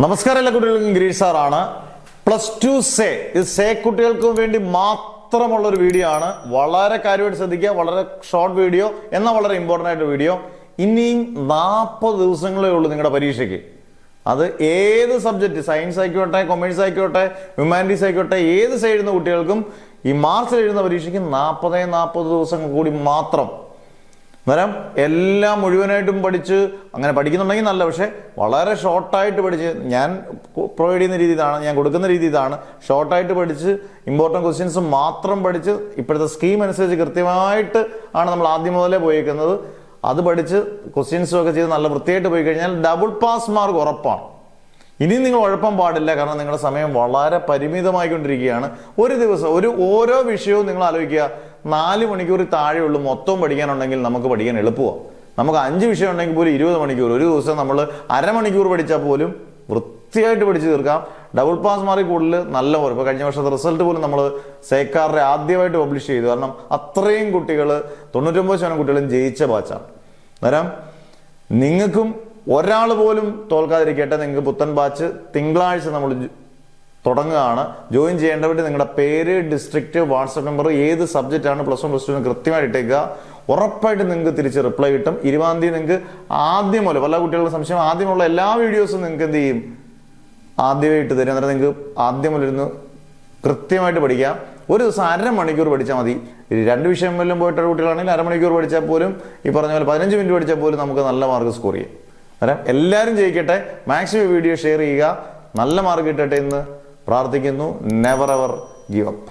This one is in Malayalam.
നമസ്കാരം എല്ലാ കുട്ടികൾക്കും ഗിരീഷ് സാറാണ്. +2 സേ ഇത് സേ കുട്ടികൾക്കും വേണ്ടി മാത്രമുള്ള ഒരു വീഡിയോ ആണ്. വളരെ കാര്യമായിട്ട് ശ്രദ്ധിക്കുക. വളരെ ഷോർട്ട് വീഡിയോ എന്നാൽ വളരെ ഇമ്പോർട്ടൻ്റ് ആയിട്ട് വീഡിയോ. ഇനിയും 40 ദിവസങ്ങളേ ഉള്ളൂ നിങ്ങളുടെ പരീക്ഷയ്ക്ക്. അത് ഏത് സബ്ജക്റ്റ്, സയൻസ് ആയിക്കോട്ടെ, കൊമേഴ്സ് ആയിക്കോട്ടെ, ഹ്യൂമാനിറ്റീസ് ആയിക്കോട്ടെ, ഏത് സൈഡ് എഴുതുന്ന കുട്ടികൾക്കും ഈ മാർച്ചിൽ എഴുതുന്ന പരീക്ഷയ്ക്ക് 40 ദിവസങ്ങൾ കൂടി മാത്രം. അന്നേരം എല്ലാം മുഴുവനായിട്ടും പഠിച്ച് അങ്ങനെ പഠിക്കുന്നുണ്ടെങ്കിൽ നല്ല, പക്ഷെ വളരെ ഷോർട്ടായിട്ട് പഠിച്ച് ഞാൻ പ്രൊവൈഡ് ചെയ്യുന്ന രീതി ഇതാണ്, ഞാൻ കൊടുക്കുന്ന രീതി ഇതാണ്. ഷോർട്ടായിട്ട് പഠിച്ച് ഇമ്പോർട്ടൻറ്റ് ക്വസ്റ്റ്യൻസ് മാത്രം പഠിച്ച് ഇപ്പോഴത്തെ സ്കീം അനുസരിച്ച് കൃത്യമായിട്ട് ആണ് നമ്മൾ ആദ്യം മുതലേ പോയിരിക്കുന്നത്. അത് പഠിച്ച് ക്വസ്റ്റ്യൻസും ഒക്കെ ചെയ്ത് നല്ല വൃത്തിയായിട്ട് പോയി കഴിഞ്ഞാൽ ഡബിൾ പാസ് മാർക്ക് ഉറപ്പാണ്. ഇനിയും നിങ്ങൾ ഉഴപ്പം പാടില്ല, കാരണം നിങ്ങളുടെ സമയം വളരെ പരിമിതമായിക്കൊണ്ടിരിക്കുകയാണ്. ഒരു ദിവസം ഓരോ വിഷയവും നിങ്ങൾ ആലോചിക്കുക, 4 മണിക്കൂർ താഴെയുള്ളൂ മൊത്തം പഠിക്കാനുണ്ടെങ്കിൽ നമുക്ക് പഠിക്കാൻ എളുപ്പമാണ്. നമുക്ക് 5 വിഷയം ഉണ്ടെങ്കിൽ പോലും 20 മണിക്കൂർ, ഒരു ദിവസം നമ്മൾ അരമണിക്കൂർ പഠിച്ചാൽ പോലും വൃത്തിയായിട്ട് പഠിച്ചു തീർക്കാം. ഡബിൾ പാസ് മാർക്ക് കൂടുതൽ നല്ല പോലെ. ഇപ്പോൾ കഴിഞ്ഞ വർഷത്തെ റിസൾട്ട് പോലും നമ്മൾ സേക്കാറിനെ ആദ്യമായിട്ട് പബ്ലിഷ് ചെയ്തു. കാരണം അത്രയും കുട്ടികൾ 99% കുട്ടികളും ജയിച്ച ബാച്ചാണ്. അന്നേരം നിങ്ങൾക്കും ഒരാൾ പോലും തോൽക്കാതിരിക്കട്ടെ. നിങ്ങൾക്ക് പുത്തൻ ബാച്ച് തിങ്കളാഴ്ച നമ്മൾ തുടങ്ങുകയാണ്. ജോയിൻ ചെയ്യേണ്ടവർ നിങ്ങളുടെ പേര്, ഡിസ്ട്രിക്റ്റ്, വാട്സപ്പ് നമ്പർ, ഏത് സബ്ജക്റ്റാണ് +1 +2 കൃത്യമായിട്ട് ഇട്ടേക്കുക. ഉറപ്പായിട്ട് നിങ്ങൾക്ക് തിരിച്ച് റിപ്ലൈ കിട്ടും. 20-ാം തീയതി നിങ്ങൾക്ക് ആദ്യം പോലെ, പല കുട്ടികളുടെ സംശയം, ആദ്യമുള്ള എല്ലാ വീഡിയോസും നിങ്ങൾക്ക് എന്ത് ചെയ്യും, ആദ്യമായിട്ട് തരും. അന്നേരം നിങ്ങൾക്ക് ആദ്യം മുതൽ ഇരുന്ന് കൃത്യമായിട്ട് പഠിക്കാം. ഒരു ദിവസം അരമണിക്കൂർ പഠിച്ചാൽ മതി. 2 വിഷയം വല്ലതും പോയിട്ട് കുട്ടികളാണെങ്കിൽ അരമണിക്കൂർ പഠിച്ചാൽ പോലും, ഈ പറഞ്ഞ പോലെ 15 മിനിറ്റ് പഠിച്ചാൽ പോലും നമുക്ക് നല്ല മാർക്ക് സ്കോർ ചെയ്യാം. അന്നേരം എല്ലാവരും ജയിക്കട്ടെ. മാക്സിമം വീഡിയോ ഷെയർ ചെയ്യുക. നല്ല മാർക്ക് കിട്ടട്ടെ എന്ന് പ്രാർത്ഥിക്കുന്നു. Never ever give up.